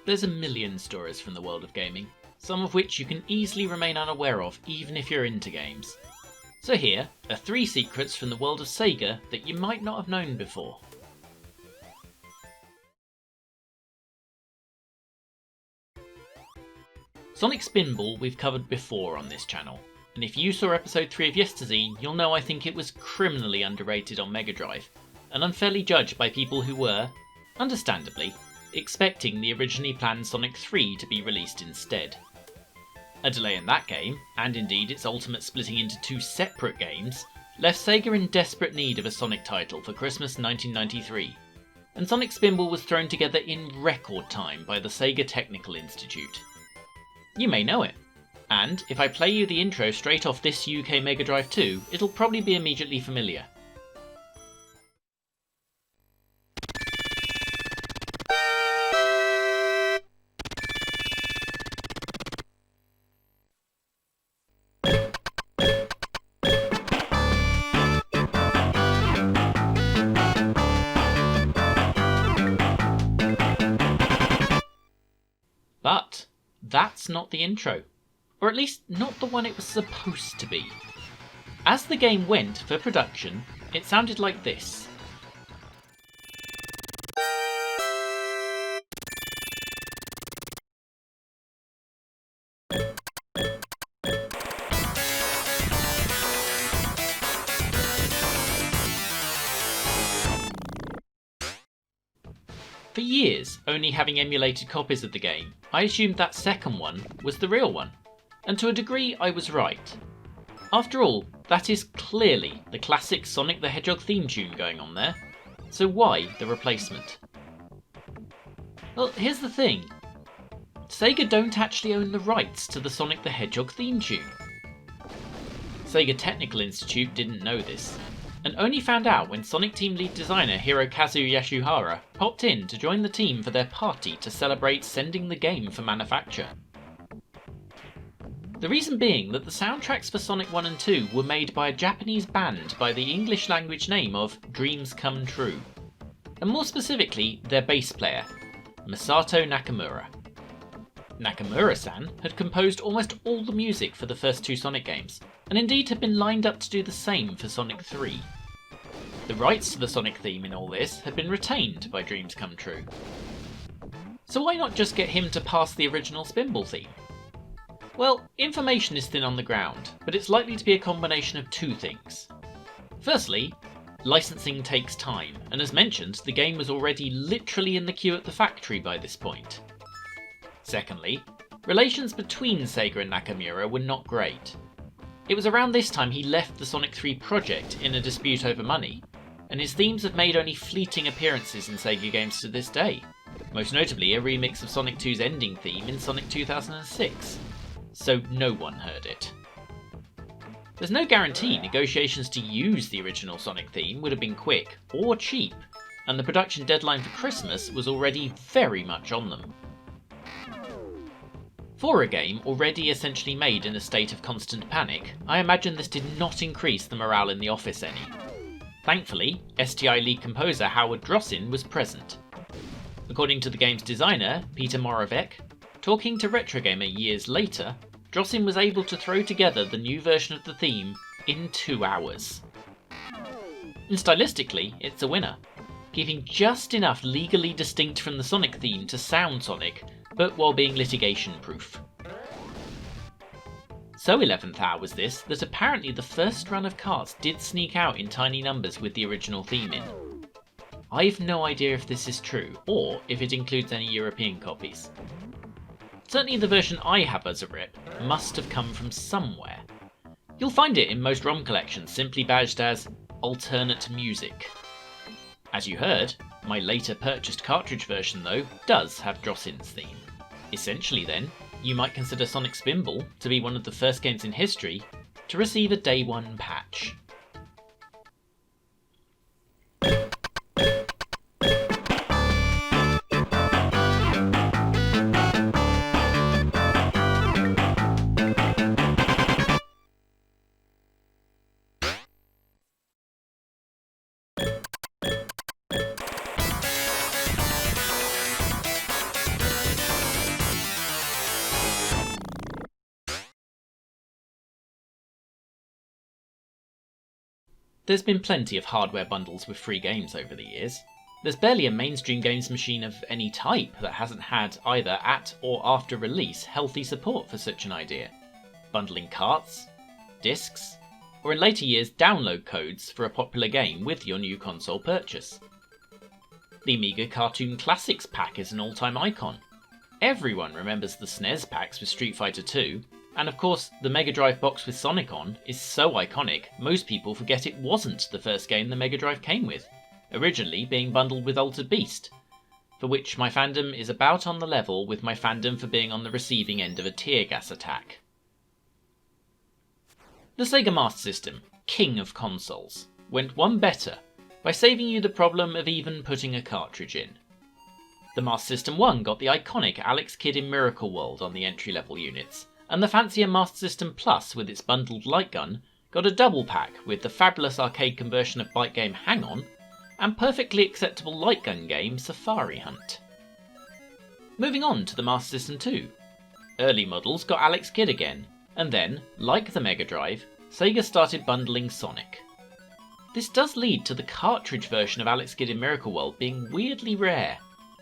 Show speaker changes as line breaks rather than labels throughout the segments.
there's a million stories from the world of gaming, some of which you can easily remain unaware of even if you're into games. So here are 3 secrets from the world of Sega that you might not have known before. Sonic Spinball we've covered before on this channel, and if you saw episode 3 of Yesterzine, you'll know I think it was criminally underrated on Mega Drive, and unfairly judged by people who were, understandably, expecting the originally planned Sonic 3 to be released instead. A delay in that game, and indeed its ultimate splitting into 2 separate games, left Sega in desperate need of a Sonic title for Christmas 1993, and Sonic Spinball was thrown together in record time by the Sega Technical Institute. You may know it, and if I play you the intro straight off this UK Mega Drive 2, it'll probably be immediately familiar. But that's not the intro, or at least not the one it was supposed to be. As the game went for production, it sounded like this. For years, only having emulated copies of the game, I assumed that second one was the real one, and to a degree I was right. After all, that is clearly the classic Sonic the Hedgehog theme tune going on there, so why the replacement? Well, here's the thing. Sega don't actually own the rights to the Sonic the Hedgehog theme tune. Sega Technical Institute didn't know this, and only found out when Sonic Team lead designer Hirokazu Yasuhara popped in to join the team for their party to celebrate sending the game for manufacture. The reason being that the soundtracks for Sonic 1 and 2 were made by a Japanese band by the English language name of Dreams Come True, and more specifically their bass player, Masato Nakamura. Nakamura-san had composed almost all the music for the first 2 Sonic games, and indeed had been lined up to do the same for Sonic 3. The rights to the Sonic theme in all this had been retained by Dreams Come True. So why not just get him to pass the original Spinball theme? Well, information is thin on the ground, but it's likely to be a combination of 2 things. Firstly, licensing takes time, and as mentioned, the game was already literally in the queue at the factory by this point. Secondly, relations between Sega and Nakamura were not great. It was around this time he left the Sonic 3 project in a dispute over money, and his themes have made only fleeting appearances in Sega games to this day, most notably a remix of Sonic 2's ending theme in Sonic 2006, so no one heard it. There's no guarantee negotiations to use the original Sonic theme would have been quick or cheap, and the production deadline for Christmas was already very much on them. For a game already essentially made in a state of constant panic, I imagine this did not increase the morale in the office any. Thankfully, STI lead composer Howard Drossin was present. According to the game's designer, Peter Moravec, talking to Retro Gamer years later, Drossin was able to throw together the new version of the theme in 2 hours. And stylistically, it's a winner, keeping just enough legally distinct from the Sonic theme to sound Sonic, but while being litigation-proof. So 11th hour was this that apparently the first run of carts did sneak out in tiny numbers with the original theme in. I've no idea if this is true, or if it includes any European copies. Certainly the version I have as a rip must have come from somewhere. You'll find it in most ROM collections simply badged as alternate music. As you heard, my later purchased cartridge version though does have Drossin's theme. Essentially then, you might consider Sonic Spinball to be one of the first games in history to receive a Day 1 patch. There's been plenty of hardware bundles with free games over the years. There's barely a mainstream games machine of any type that hasn't had, either at or after release, healthy support for such an idea. Bundling carts, discs, or in later years download codes for a popular game with your new console purchase. The Amiga Cartoon Classics pack is an all-time icon. Everyone remembers the SNES packs with Street Fighter 2, and of course the Mega Drive box with Sonic on is so iconic most people forget it wasn't the first game the Mega Drive came with, originally being bundled with Altered Beast, for which my fandom is about on the level with my fandom for being on the receiving end of a tear gas attack. The Sega Master System, king of consoles, went one better by saving you the problem of even putting a cartridge in. The Master System 1 got the iconic Alex Kidd in Miracle World on the entry-level units, and the fancier Master System Plus with its bundled light gun got a double pack with the fabulous arcade conversion of bike game Hang On, and perfectly acceptable light gun game Safari Hunt. Moving on to the Master System 2. Early models got Alex Kidd again, and then, like the Mega Drive, Sega started bundling Sonic. This does lead to the cartridge version of Alex Kidd in Miracle World being weirdly rare,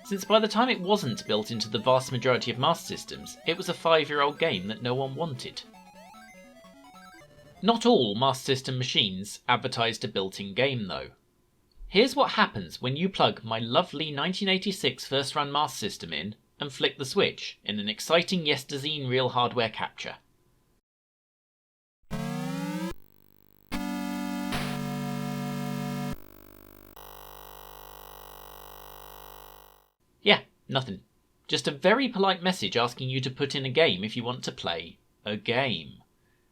since by the time it wasn't built into the vast majority of Master Systems, it was a 5-year-old game that no one wanted. Not all Master System machines advertised a built-in game though. Here's what happens when you plug my lovely 1986 first run Master System in and flick the switch in an exciting Yesterzine real hardware capture. Yeah, nothing. Just a very polite message asking you to put in a game if you want to play a game.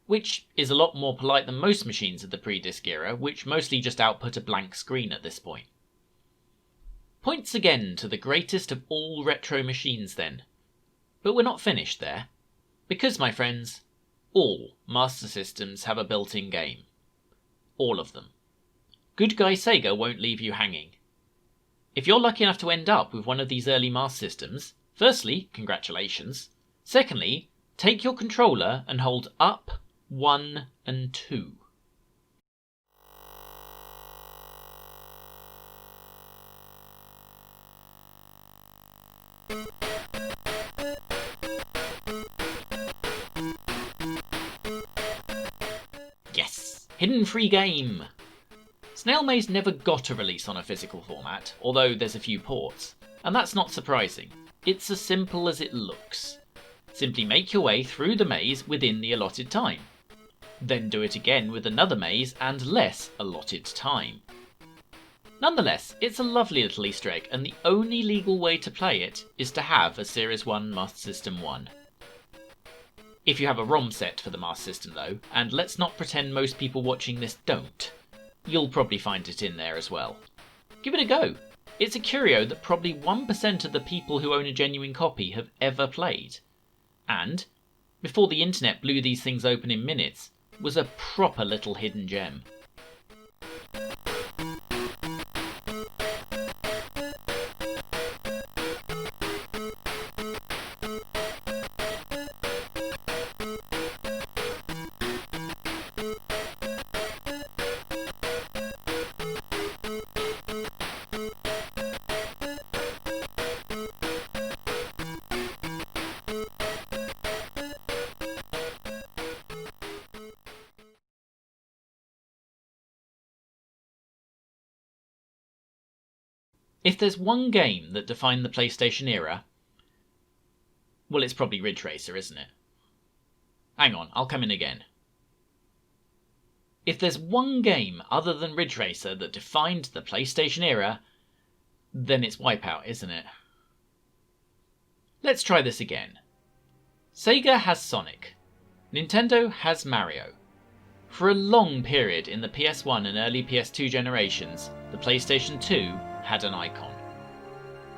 Which is a lot more polite than most machines of the pre-disc era, which mostly just output a blank screen at this point. Points again to the greatest of all retro machines then. But we're not finished there. Because, my friends, all Master Systems have a built-in game. All of them. Good guy Sega won't leave you hanging. If you're lucky enough to end up with one of these early Master Systems, firstly, congratulations. Secondly, take your controller and hold up, 1 and 2. Yes! Hidden free game! Snail Maze never got a release on a physical format, although there's a few ports, and that's not surprising. It's as simple as it looks. Simply make your way through the maze within the allotted time. Then do it again with another maze and less allotted time. Nonetheless, it's a lovely little Easter egg, and the only legal way to play it is to have a Series 1 Master System 1. If you have a ROM set for the Master System though, and let's not pretend most people watching this don't, you'll probably find it in there as well. Give it a go. It's a curio that probably 1% of the people who own a genuine copy have ever played. And, before the internet blew these things open in minutes, was a proper little hidden gem. If there's one game that defined the PlayStation era, well, it's probably Ridge Racer, isn't it? Hang on, I'll come in again. If there's one game other than Ridge Racer that defined the PlayStation era, then it's Wipeout, isn't it? Let's try this again. Sega has Sonic. Nintendo has Mario. For a long period in the PS1 and early PS2 generations, the PlayStation 2 had an icon.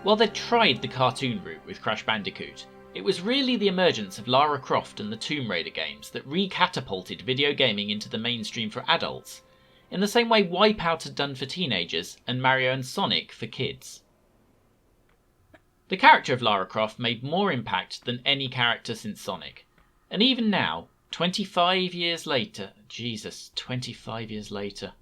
While they'd tried the cartoon route with Crash Bandicoot, it was really the emergence of Lara Croft and the Tomb Raider games that re-catapulted video gaming into the mainstream for adults, in the same way Wipeout had done for teenagers and Mario and Sonic for kids. The character of Lara Croft made more impact than any character since Sonic, and even now, 25 years later, Jesus, 25 years later,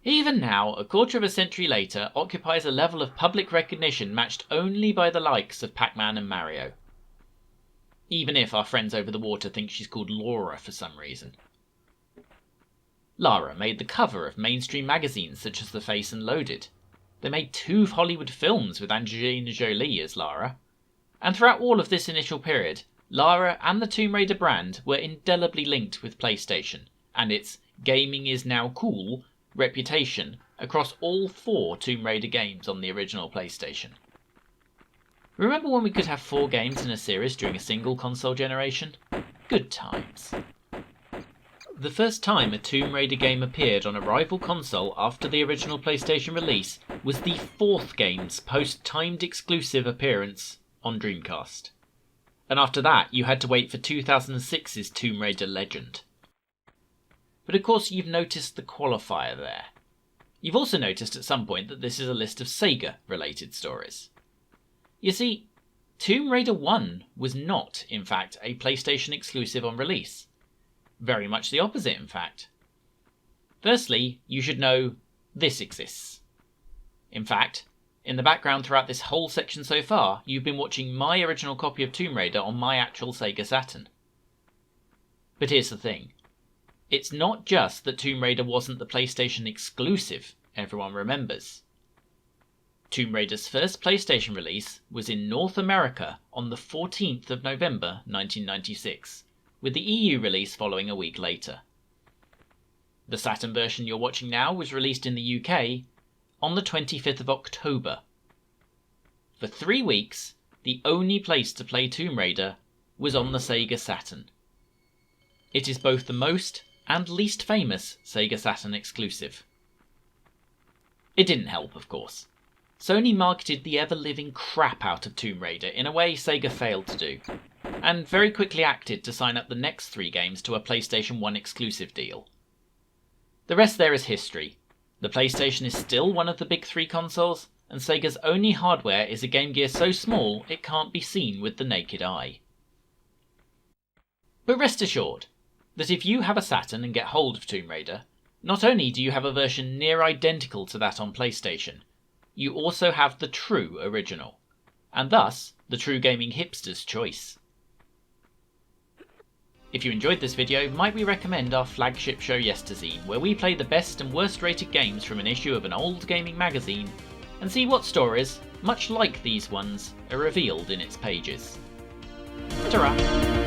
even now, a quarter of a century later, occupies a level of public recognition matched only by the likes of Pac-Man and Mario. Even if our friends over the water think she's called Laura for some reason. Lara made the cover of mainstream magazines such as The Face and Loaded. They made 2 Hollywood films with Angelina Jolie as Lara. And throughout all of this initial period, Lara and the Tomb Raider brand were indelibly linked with PlayStation, and its "gaming is now cool" reputation across all 4 Tomb Raider games on the original PlayStation. Remember when we could have 4 games in a series during a single console generation? Good times. The first time a Tomb Raider game appeared on a rival console after the original PlayStation release was the 4th game's post-timed exclusive appearance on Dreamcast. And after that, you had to wait for 2006's Tomb Raider Legend. But of course you've noticed the qualifier there. You've also noticed at some point that this is a list of Sega-related stories. You see, Tomb Raider 1 was not, in fact, a PlayStation exclusive on release. Very much the opposite, in fact. Firstly, you should know this exists. In fact, in the background throughout this whole section so far, you've been watching my original copy of Tomb Raider on my actual Sega Saturn. But here's the thing. It's not just that Tomb Raider wasn't the PlayStation exclusive everyone remembers. Tomb Raider's first PlayStation release was in North America on the 14th of November 1996, with the EU release following a week later. The Saturn version you're watching now was released in the UK on the 25th of October. For 3 weeks, the only place to play Tomb Raider was on the Sega Saturn. It is both the most and least famous Sega Saturn exclusive. It didn't help, of course. Sony marketed the ever-living crap out of Tomb Raider in a way Sega failed to do, and very quickly acted to sign up the next 3 games to a PlayStation 1 exclusive deal. The rest there is history. The PlayStation is still one of the big 3 consoles, and Sega's only hardware is a Game Gear so small it can't be seen with the naked eye. But rest assured that if you have a Saturn and get hold of Tomb Raider, not only do you have a version near identical to that on PlayStation, you also have the true original, and thus the true gaming hipster's choice. If you enjoyed this video, might we recommend our flagship show Yesterzine, where we play the best and worst rated games from an issue of an old gaming magazine, and see what stories, much like these ones, are revealed in its pages. Ta-ra!